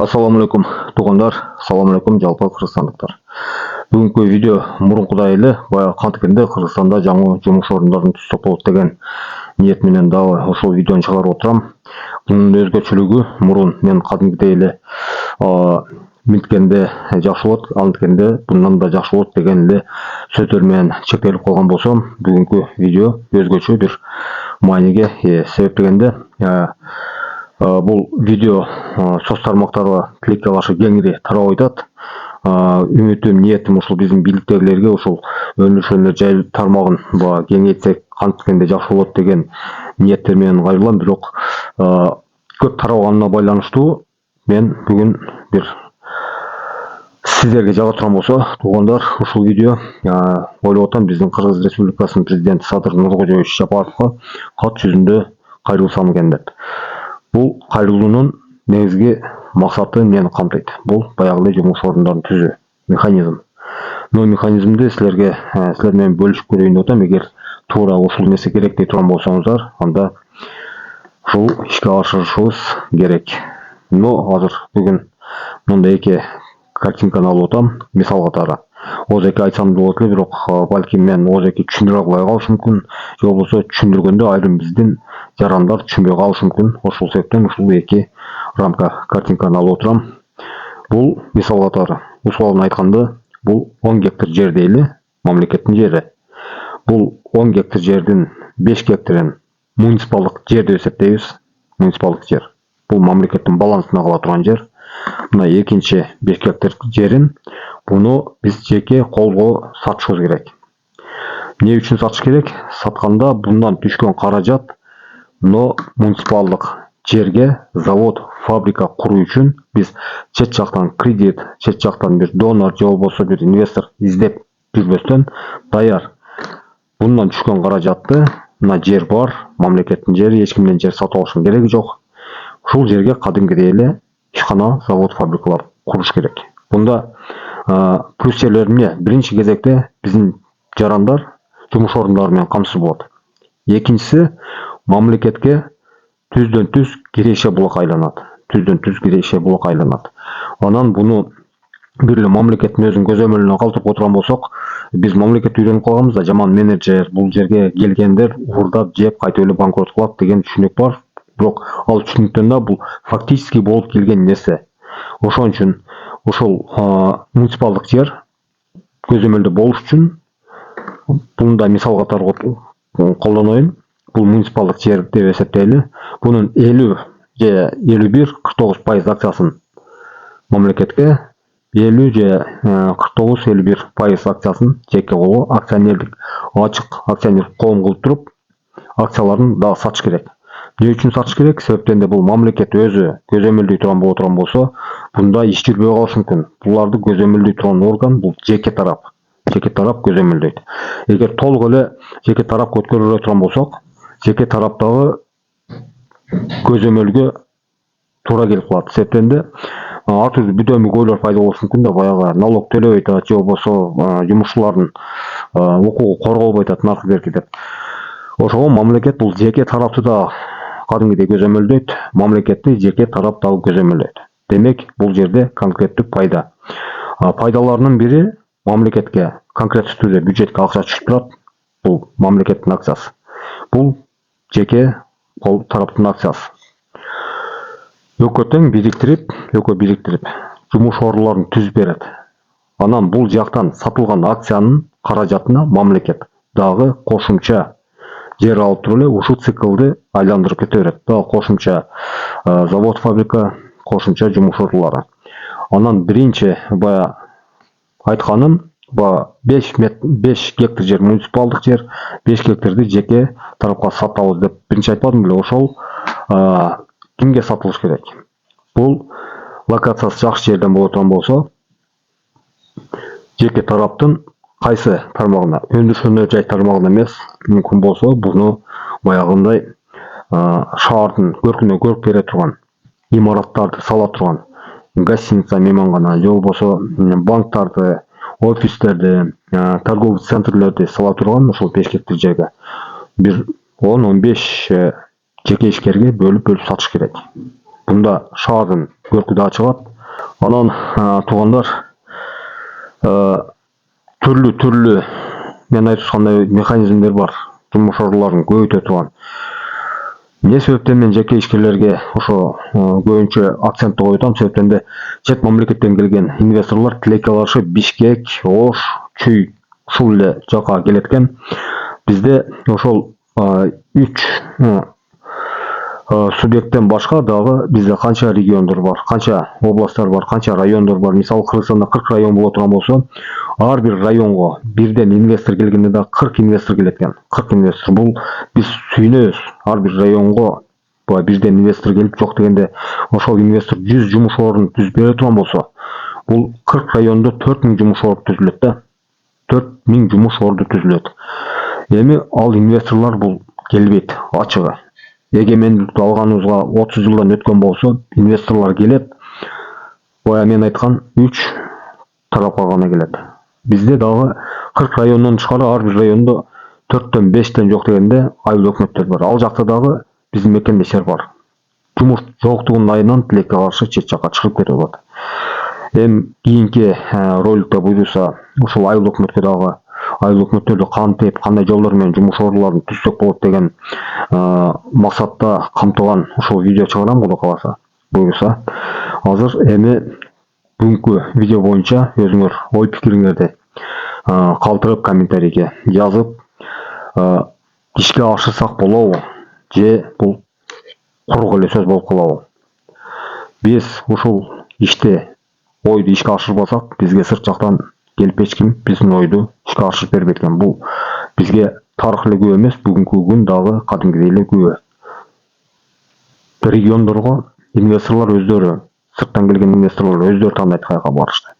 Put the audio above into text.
Ассаламу алейкум туғандар, ассаламу алейкум жалпы қырғызстандықтар. Бүгінгі видео мұрынқұдай эле баягы кантикенде Кыргызстанда жаңы жумуш орындарын түзсөк болот деген ниет менен дагы ошол видеону чыгарып отурам. Бунун өзгөчөлүгү мурун мен кадимкидей эле минткенде жакшы болот, антикенде bundan да жакшы болот деген эле сөздөр менен чектелип калган болсом, бүгүнкү видео өзгөчө бир мааниге ээ. Себеп дегенде бул видео соц тармактарга тилекке каршы кеңири тарап атат. Үмүтүм, ниетим ушул биздин бийликтегилерге ушул өнүшөнө жайылып тармагын кеңейтсек кантикенде жакшы болот деген ниеттер менен кайрылам. Бирок көп тараганына байланыштуу мен бүгүн бир сиздерге жага турган болсо, туугандар, ушул видео ойлоп атам биздин Кыргыз Республикасынын президенти Садыр Нуркожоевич Жапаровго кат жүзүндө кайрылсам экен деп. Бул кайрылуунун негизги максаты эмнени камтыйт? Бул баягы жумуш орундарын түзүү механизм. Но механизмди силер менен бөлүшүп көрөйүн деп атам. Эгер туура ушул нерсе керек дей турган болсоңуздар, анда ушул ишке ашырышыбыз керек. Но азыр бүгүн мындай эки картинканы алып атам, мисал катары. Озеки айтсам да болот эле, бирок балким мен озеки түшүндүрө албай калышым мүмкүн, же болбосо түшүндүргөндө айрым биздин жарандар түшүнбөй калышы мүмкүн. Ошол себептен ушул эки рамка картинканы алып отурам. Бул мисал катары. Условно айтканда, бул 10 гектар жер дейли, мамлекеттин жери. Бул 10 гектар жердин 5 гектарын муниципалдык жер деп эсептейбиз. Муниципалдык жер. Бул мамлекеттин балансына кала турган жер. Мына экинчи 5 гектар жерин буну биз жеке колго сатышыбыз керек. Эмне үчүн сатыш керек? Сатканда bundan түшкөн каражат но муниципалдык жерге завод, фабрика куруу үчүн биз чет жактан кредит, чет жактан бир донор же болбосо бир инвестор издеп жүрбөстөн даяр. Bundan түшкөн каражатты мына жер бар, мамлекеттин жери, эч кимден жер сатып алыштын кереги жок. Ушул жерге кадимкидей эле ишкана, завод, фабрикалар куруш керек. Бунда плюс жерлери эмне? Биринчи кезекте биздин жарандар жумуш орундары менен камсыз болот. Экинчиси, мамлекетке түздөн түз киреше булак айланат. Түздөн түз киреше булак айланат. Анан буну бир эле мамлекеттин өзүнүн көзөмөлүнө калтырып отурган болсок, биз мамлекет үйрөнүп калганбыз да, жаман менеджер, бул жерге келгендер уурдап жеп кайтып эле банкрот кылат деген түшүнүк бар. Бирок ал түшүнүктөн да бул фактически болуп келген нерсе. Ошон үчүн ушул муниципалдык жер көзөмөлдө болуш үчүн буну да мисал катары колдонойм. Бул муниципалдык жер деп эсептейли. Бунун 50 же 51-49% акциясын мамлекетке, 50 же 49-51% акциясын жеке колго акционерлик ачык акционерлик коом кылып туруп, акцияларын да сатыш керек. Эмне үчүн сатыш керек? Себептен бул мамлекет өзү көзөмөлдөй турган боло турган болсо, бунда иш жүрбөй калышы мүмкүн. Буларды көзөмөлдөй турган орган бул жеке тарап. Жеке тарап көзөмөлдөйт. Эгер толук эле жеке тарапка өткөрүлө турган болсок, жеке тараптагы көзөмөлгө туура келип калат. Себептен ар түрдүү бүдөмүк ойлор пайда болушу мүмкүн да, баягы налог төлөбөй атат, же болбосо жумушчулардын укугу корголбой атат, наркы берки деп. Ошого мамлекет бул жеке тарапты да кадимгидей көзөмөлдөйт, мамлекетти жеке тарап дагы көзөмөлдөйт. Демек, бул жерде конкреттүү пайда. Пайдаларынын бири мамлекетке конкреттүү түрдө бюджетке акча түшүп турат. Бул мамлекеттин акциясы. Бул жеке тараптын акциясы. Өкө бириктирип, жумуш орундарын түзүп берет. Анан бул жактан сатылган акциянын каражатына мамлекет дагы кошумча жер алып туруп эле ушул циклды айландырып кете берет. Дагы кошумча завод, фабрика, кошумча жумуш орундары. Анан биринчи бая айтканым, 5 гектар жер муниципалдык жер, 5 гектарды жеке тарапка сатабыз деп биринчи айтпадым беле? Ошол кимге сатылыш керек? Бул локациясы жакшы жерден боло турган болсо, жеке тараптын кайсы тармагына, өндүрүшөнө жай тармагына эмес, мүмкүн болсо буну баягындай шаардын көркүнө көрк бере турган, имараттарды сала турган, гостиница, меймангана, же болбосо банктарды, офистерди, торговый центрлерди сала турган ошол 5 гектар жерге бир 10-15 жеке ишкерге бөлүп сатыш керек. Бунда шаардын көркү да чыгат, Анан туугандар, түрлүү мен айтып аткандай механизмдер бар. Жумуш орлорун көбөйтө турган. Эмне себептен мен жеке ишкерлерге ошо көбүнчө акцентти коюп атам? Себептен де чет мамлекеттен келген инвесторлор тилекке каршы Бишкек, Ош, Чүй ушул эле жака келет экен. Бизде ошол 3 субъекттен башка дагы бизде канча региондор бар, канча областтар бар, канча райондор бар. Мисалы Кыргызстанда 40 район боло турган болсо, ар бир районго бирден инвестор келгенде да 40 инвестор келет экен. 40 инвестор. Бул биз сүйүнөбүз. Ар бир районго бирден инвестор келип, жок дегенде ошол инвестор 100 жумуш орун түзүп бере турган болсо, бул 40 райондо 4000 жумуш орун түзүлөт да. 4000 жумуш орду түзүлөт. Эми ал инвесторлор бул келбейт, ачыгы. Эгемендикти алганыбызга 30 жылдан өткөн болсо, инвесторлор келет. Боя мен айткан 3 тарапка гана келет. Бизде дагы 40 райондон тышкары ар бир райондо 4төн 5тен жок дегенде айыл өкмөттөр бар. Ал жакта дагы биздин мекендештер бар. Жумуш жоктугунун айынан тилекке каршы чет жакка чыгып кетип атат. Эми кийинки роликте буйруса ушул айыл өкмөткө дагы айыл өкмөттөрдү кантип, кандай жолдор менен жумуш орлорун түзсөк болот деген максатта камтылган ушул видео чыгарам, Кудай кааласа. Буюрса. Азыр эми бүгүнкү видео боюнча өзүңөр ой пикириңерди калтырып комментарийге жазып, ишке ашырсак болобу же бул курук эле сөз болуп калабы? Биз ушул ишти ойду ишке ашырбасак, бизге сырт жактан келип эч ким биздин ойду ишке ашырып бербейт экен. Бул бизге тарых эле күбө эмес, бүгүнкү күн дагы кадимгидей эле күбө. Региондорго инвесторлор өздөрү, сырттан келген инвесторлор өздөрү тандайт каяка барышты.